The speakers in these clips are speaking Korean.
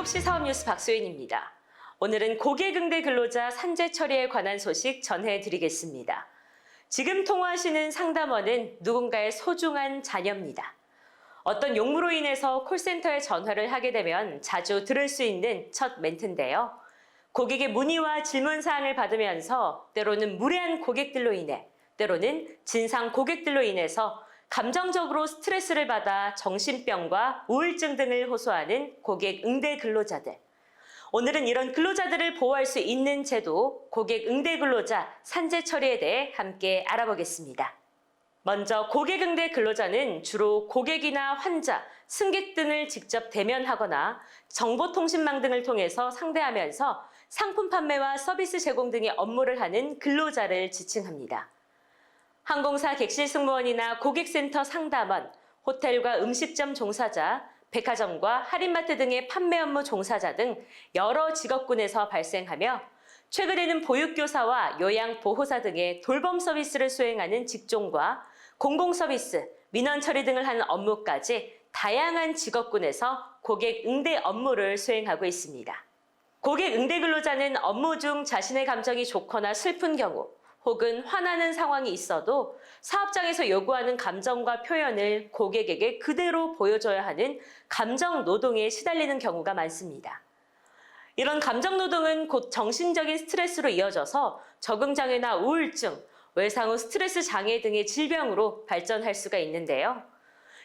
7시 사업뉴스 박소연입니다. 오늘은 고객응대 근로자 산재 처리에 관한 소식 전해드리겠습니다. 지금 통화하시는 상담원은 누군가의 소중한 자녀입니다. 어떤 용무로 인해서 콜센터에 전화를 하게 되면 자주 들을 수 있는 첫 멘트인데요. 고객의 문의와 질문사항을 받으면서 때로는 무례한 고객들로 인해, 때로는 진상 고객들로 인해서 감정적으로 스트레스를 받아 정신병과 우울증 등을 호소하는 고객 응대 근로자들. 오늘은 이런 근로자들을 보호할 수 있는 제도, 고객 응대 근로자 산재 처리에 대해 함께 알아보겠습니다. 먼저 고객 응대 근로자는 주로 고객이나 환자, 승객 등을 직접 대면하거나 정보통신망 등을 통해서 상대하면서 상품 판매와 서비스 제공 등의 업무를 하는 근로자를 지칭합니다. 항공사 객실 승무원이나 고객센터 상담원, 호텔과 음식점 종사자, 백화점과 할인마트 등의 판매 업무 종사자 등 여러 직업군에서 발생하며 최근에는 보육교사와 요양보호사 등의 돌봄 서비스를 수행하는 직종과 공공서비스, 민원 처리 등을 하는 업무까지 다양한 직업군에서 고객 응대 업무를 수행하고 있습니다. 고객 응대 근로자는 업무 중 자신의 감정이 좋거나 슬픈 경우 혹은 화나는 상황이 있어도 사업장에서 요구하는 감정과 표현을 고객에게 그대로 보여줘야 하는 감정 노동에 시달리는 경우가 많습니다. 이런 감정 노동은 곧 정신적인 스트레스로 이어져서 적응장애나 우울증, 외상 후 스트레스 장애 등의 질병으로 발전할 수가 있는데요.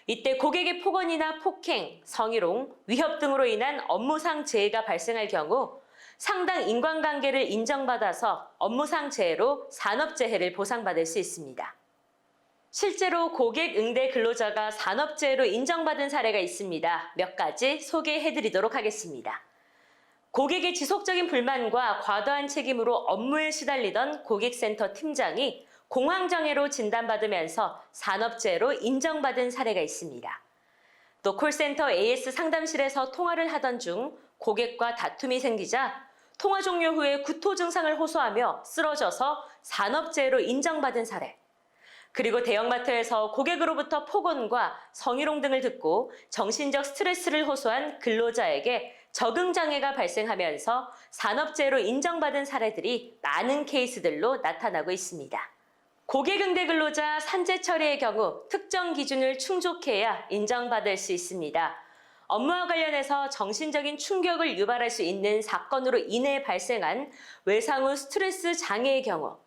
이때 고객의 폭언이나 폭행, 성희롱, 위협 등으로 인한 업무상 재해가 발생할 경우 상당 인과관계를 인정받아서 업무상 재해로 산업재해를 보상받을 수 있습니다. 실제로 고객 응대 근로자가 산업재해로 인정받은 사례가 있습니다. 몇 가지 소개해드리도록 하겠습니다. 고객의 지속적인 불만과 과도한 책임으로 업무에 시달리던 고객센터 팀장이 공황장애로 진단받으면서 산업재해로 인정받은 사례가 있습니다. 또 콜센터 AS 상담실에서 통화를 하던 중 고객과 다툼이 생기자 통화 종료 후에 구토 증상을 호소하며 쓰러져서 산업재해로 인정받은 사례. 그리고 대형마트에서 고객으로부터 폭언과 성희롱 등을 듣고 정신적 스트레스를 호소한 근로자에게 적응장애가 발생하면서 산업재해로 인정받은 사례들이 많은 케이스들로 나타나고 있습니다. 고객 응대 근로자 산재 처리의 경우 특정 기준을 충족해야 인정받을 수 있습니다. 업무와 관련해서 정신적인 충격을 유발할 수 있는 사건으로 인해 발생한 외상 후 스트레스 장애의 경우,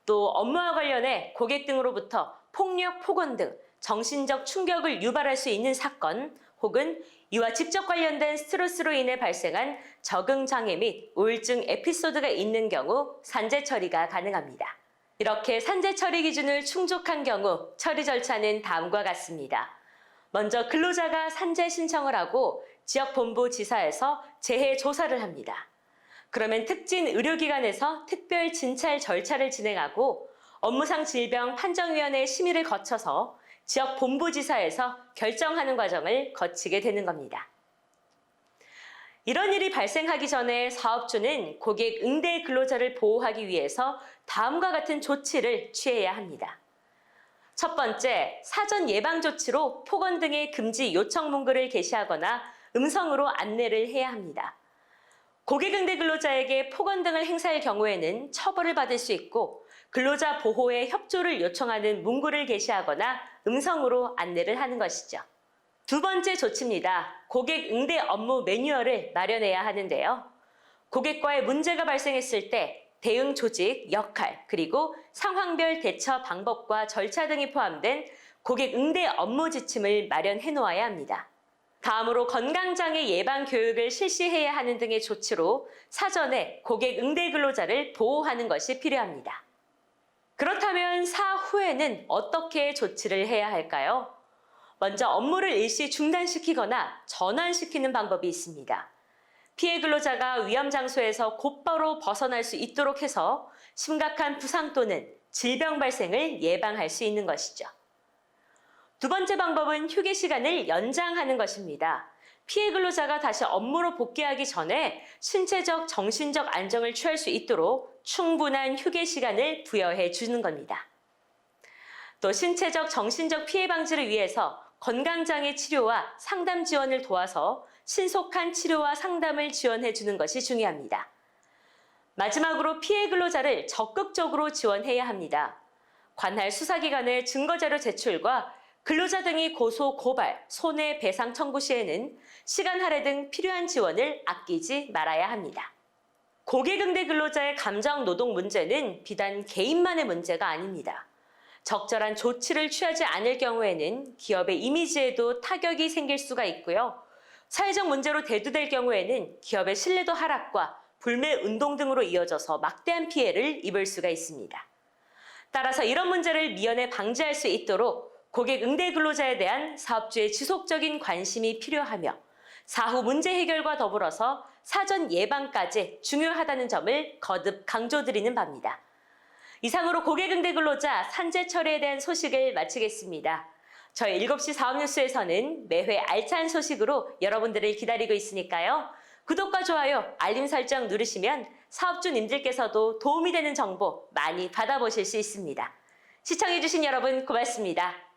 또 업무와 관련해 고객 등으로부터 폭력, 폭언 등 정신적 충격을 유발할 수 있는 사건, 혹은 이와 직접 관련된 스트레스로 인해 발생한 적응장애 및 우울증 에피소드가 있는 경우 산재 처리가 가능합니다. 이렇게 산재 처리 기준을 충족한 경우 처리 절차는 다음과 같습니다. 먼저 근로자가 산재 신청을 하고 지역본부지사에서 재해 조사를 합니다. 그러면 특진 의료기관에서 특별 진찰 절차를 진행하고 업무상 질병 판정위원회 심의를 거쳐서 지역본부지사에서 결정하는 과정을 거치게 되는 겁니다. 이런 일이 발생하기 전에 사업주는 고객 응대 근로자를 보호하기 위해서 다음과 같은 조치를 취해야 합니다. 첫 번째, 사전 예방 조치로 폭언 등의 금지 요청 문구를 게시하거나 음성으로 안내를 해야 합니다. 고객 응대 근로자에게 폭언 등을 행사할 경우에는 처벌을 받을 수 있고 근로자 보호에 협조를 요청하는 문구를 게시하거나 음성으로 안내를 하는 것이죠. 두 번째 조치입니다. 고객 응대 업무 매뉴얼을 마련해야 하는데요. 고객과의 문제가 발생했을 때 대응 조직, 역할, 그리고 상황별 대처 방법과 절차 등이 포함된 고객 응대 업무 지침을 마련해 놓아야 합니다. 다음으로 건강장애 예방 교육을 실시해야 하는 등의 조치로 사전에 고객 응대 근로자를 보호하는 것이 필요합니다. 그렇다면 사후에는 어떻게 조치를 해야 할까요? 먼저 업무를 일시 중단시키거나 전환시키는 방법이 있습니다. 피해 근로자가 위험 장소에서 곧바로 벗어날 수 있도록 해서 심각한 부상 또는 질병 발생을 예방할 수 있는 것이죠. 두 번째 방법은 휴게 시간을 연장하는 것입니다. 피해 근로자가 다시 업무로 복귀하기 전에 신체적, 정신적 안정을 취할 수 있도록 충분한 휴게 시간을 부여해 주는 겁니다. 또 신체적, 정신적 피해 방지를 위해서 건강장애 치료와 상담 지원을 도와서 신속한 치료와 상담을 지원해 주는 것이 중요합니다. 마지막으로 피해 근로자를 적극적으로 지원해야 합니다. 관할 수사기관의 증거자료 제출과 근로자 등이 고소, 고발, 손해배상 청구 시에는 시간 할애 등 필요한 지원을 아끼지 말아야 합니다. 고객응대 근로자의 감정 노동 문제는 비단 개인만의 문제가 아닙니다. 적절한 조치를 취하지 않을 경우에는 기업의 이미지에도 타격이 생길 수가 있고요. 사회적 문제로 대두될 경우에는 기업의 신뢰도 하락과 불매 운동 등으로 이어져서 막대한 피해를 입을 수가 있습니다. 따라서 이런 문제를 미연에 방지할 수 있도록 고객 응대 근로자에 대한 사업주의 지속적인 관심이 필요하며 사후 문제 해결과 더불어서 사전 예방까지 중요하다는 점을 거듭 강조드리는 바입니다. 이상으로 고객 응대 근로자 산재 처리에 대한 소식을 마치겠습니다. 저희 7시 사업뉴스에서는 매회 알찬 소식으로 여러분들을 기다리고 있으니까요. 구독과 좋아요, 알림 설정 누르시면 사업주님들께서도 도움이 되는 정보 많이 받아보실 수 있습니다. 시청해주신 여러분 고맙습니다.